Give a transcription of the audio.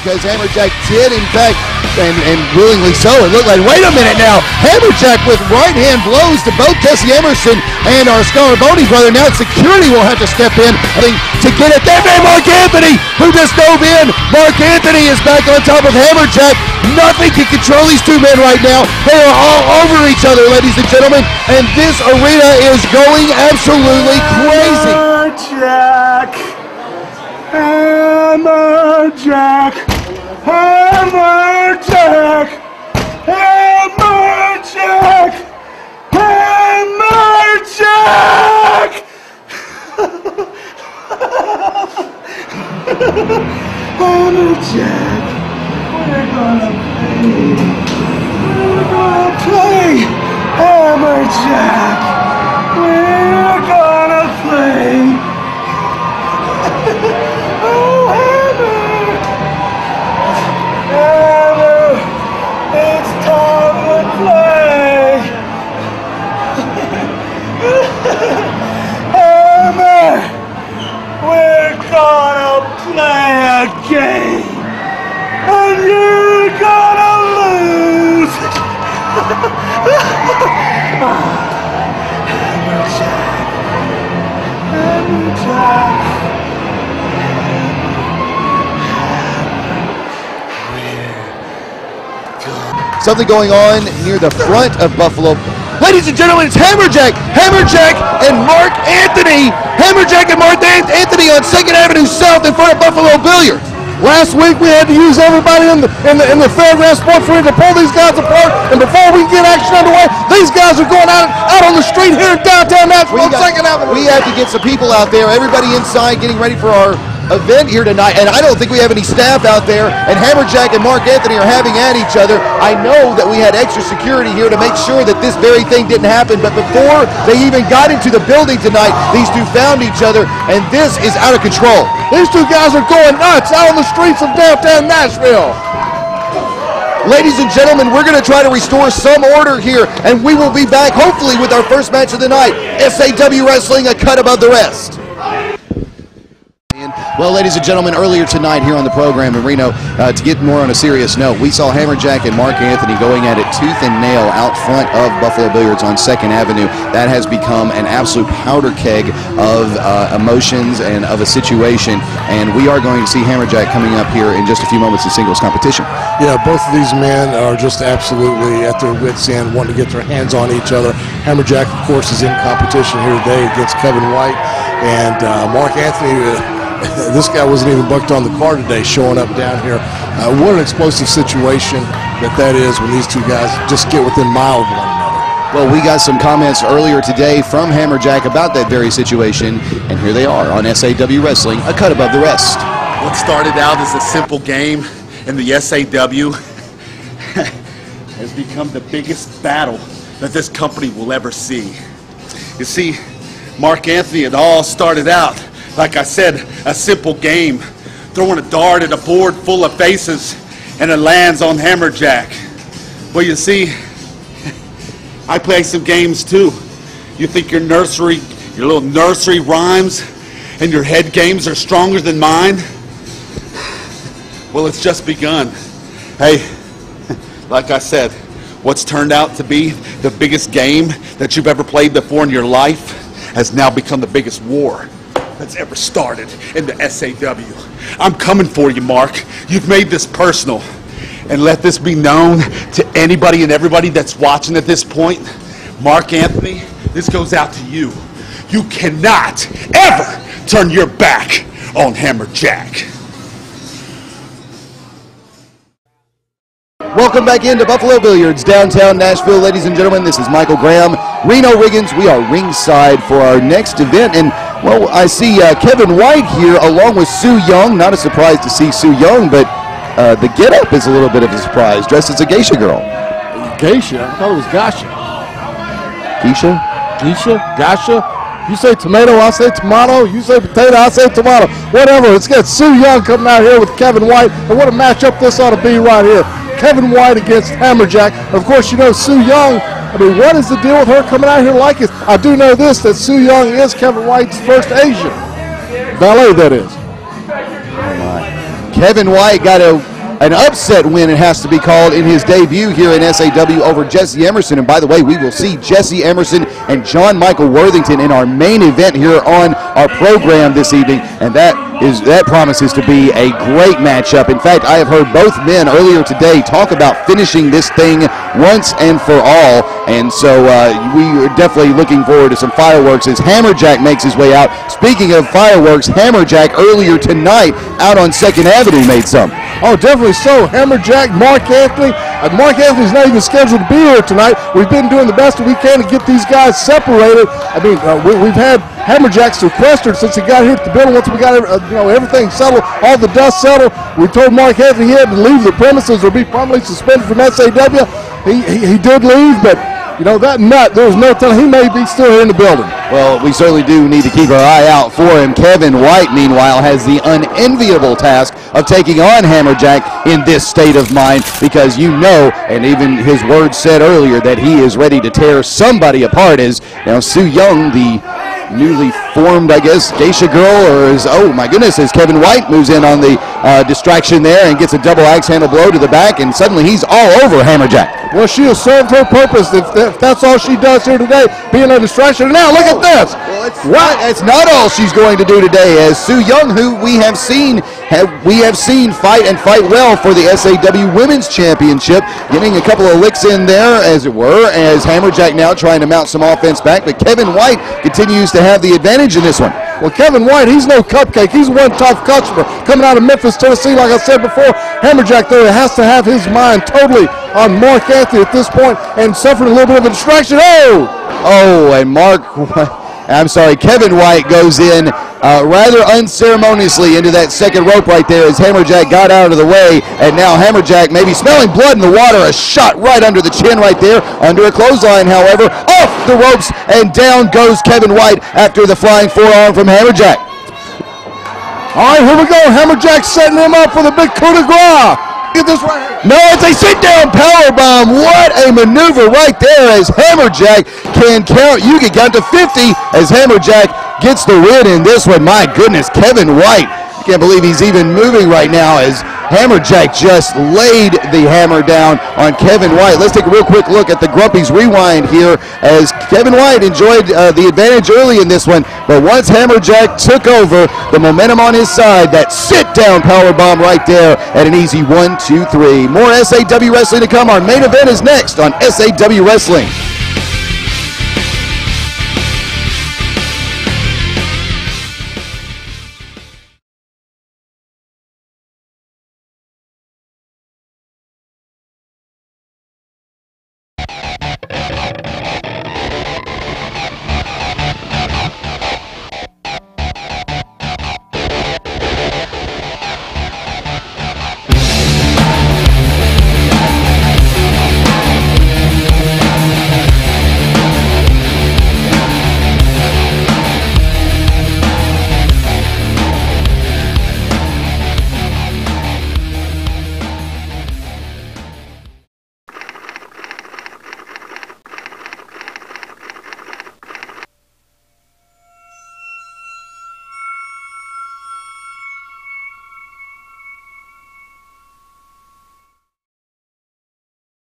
because HammerJack did, in fact, and willingly so, it looked like, wait a minute now, HammerJack with right hand blows to both Tessie Emerson and our Scaraboni's brother. Now security will have to step in, I think, to get it. There, Marc Anthony, who just dove in. Marc Anthony is back on top of HammerJack. Nothing can control these two men right now. They are all over each other, ladies and gentlemen, and this arena is going absolutely crazy. HammerJack! HammerJack! HammerJack! HammerJack! HammerJack! HammerJack! We're gonna play! HammerJack! We're gonna play! Oh, Hammer! Hammer! It's time to play! Hammer! We're gonna play a game! And you're gonna lose! HammerJack! HammerJack! Something going on near the front of Buffalo. Ladies and gentlemen, it's HammerJack and Marc Anthony. HammerJack and Marc Anthony on 2nd Avenue South in front of Buffalo Billiards. Last week we had to use everybody in the fairground sports arena to pull these guys apart, and before we can get action underway, these guys are going out on the street here in downtown Nashville on 2nd Avenue. We have to get some people out there, everybody inside getting ready for our event here tonight, and I don't think we have any staff out there, and HammerJack and Marc Anthony are having at each other. I know that we had extra security here to make sure that this very thing didn't happen, but before they even got into the building tonight, these two found each other, and this is out of control. These two guys are going nuts out on the streets of downtown Nashville. Ladies and gentlemen, we're going to try to restore some order here, and we will be back hopefully with our first match of the night. SAW Wrestling, a cut above the rest. Well, ladies and gentlemen, earlier tonight here on the program in Reno, to get more on a serious note, we saw HammerJack and Marc Anthony going at it tooth and nail out front of Buffalo Billiards on 2nd Avenue. That has become an absolute powder keg of emotions and of a situation, and we are going to see HammerJack coming up here in just a few moments in singles competition. Yeah, both of these men are just absolutely at their wits' end, wanting to get their hands on each other. HammerJack, of course, is in competition here today against Kevin White, and Marc Anthony. This guy wasn't even booked on the card today, showing up down here. What an explosive situation that is when these two guys just get within a mile of one another. Well, we got some comments earlier today from HammerJack about that very situation, and here they are on SAW Wrestling, a cut above the rest. What started out as a simple game in the SAW has become the biggest battle that this company will ever see. You see, Marc Anthony, it all started out, like I said, a simple game, throwing a dart at a board full of faces, and it lands on HammerJack. Well, you see, I play some games too. You think your little nursery rhymes and your head games are stronger than mine? Well, it's just begun. Hey, like I said, what's turned out to be the biggest game that you've ever played before in your life has now become the biggest war that's ever started in the SAW. I'm coming for you, Marc. You've made this personal. And let this be known to anybody and everybody that's watching at this point. Marc Anthony, this goes out to you. You cannot ever turn your back on HammerJack. Welcome back into Buffalo Billiards, downtown Nashville. Ladies and gentlemen, this is Michael Graham, Reno Riggins. We are ringside for our next event. And, well, I see Kevin White here along with Su Jung. Not a surprise to see Su Jung, but the get-up is a little bit of a surprise, dressed as a geisha girl. Geisha? I thought it was Geisha. Geisha? Geisha? Geisha? You say tomato, I say tomato. You say potato, I say tomato. Whatever. Let's get Su Jung coming out here with Kevin White. And what a matchup this ought to be right here. Kevin White against HammerJack. Of course, you know Su Jung. I mean, what is the deal with her coming out here like this? I do know this, that Su Jung is Kevin White's first Asian. Ballet, that is. Kevin White got a an upset win, it has to be called, in his debut here in SAW over Jesse Emerson. And by the way, we will see Jesse Emerson and John Michael Worthington in our main event here on our program this evening, and that promises to be a great matchup. In fact, I have heard both men earlier today talk about finishing this thing once and for all, and so we are definitely looking forward to some fireworks as HammerJack makes his way out. Speaking of fireworks, HammerJack earlier tonight out on 2nd Avenue made some. Oh, definitely so. HammerJack, Marc Anthony. Marc Anthony's not even scheduled to be here tonight. We've been doing the best we can to get these guys separated. I mean, we've had HammerJack sequestered since he got here at the building. Once we got everything settled, all the dust settled, we told Marc Anthony he had to leave the premises or be permanently suspended from SAW. He did leave, but that nut, there was no telling. He may be still here in the building. Well, we certainly do need to keep our eye out for him. Kevin White, meanwhile, has the unenviable task of taking on HammerJack in this state of mind, because and even his words said earlier, that he is ready to tear somebody apart. As now Su Jung, the newly formed, I guess, Geisha girl, or oh my goodness, as Kevin White moves in on the distraction there and gets a double axe handle blow to the back, and suddenly he's all over HammerJack. Well, she has served her purpose if that's all she does here today, being a distraction. And now look at this. Well, it's not all she's going to do today, as Su Jung, who we have seen fight and fight well for the SAW Women's Championship, getting a couple of licks in there, as it were, as HammerJack now trying to mount some offense back, but Kevin White continues to have the advantage in this one. Well, Kevin White, he's no cupcake. He's one tough customer coming out of Memphis, Tennessee. Like I said before, HammerJack there has to have his mind totally on Marc Anthony at this point, and suffering a little bit of a distraction. And Kevin White goes in rather unceremoniously into that second rope right there as HammerJack got out of the way, and now HammerJack maybe smelling blood in the water, a shot right under the chin right there, under a clothesline, however, off the ropes, and down goes Kevin White after the flying forearm from HammerJack. All right, here we go. HammerJack setting him up for the big coup de grace. Get this right here. No, it's a sit-down powerbomb. What a maneuver right there as HammerJack can count. You can count to 50 as HammerJack gets the win in this one. My goodness, Kevin White. I can't believe he's even moving right now as HammerJack just laid the hammer down on Kevin White. Let's take a real quick look at the Grumpy's Rewind here as Kevin White enjoyed the advantage early in this one, but once HammerJack took over, the momentum on his side, that sit-down powerbomb right there at an easy 1, 2, 3. More SAW Wrestling to come. Our main event is next on SAW Wrestling.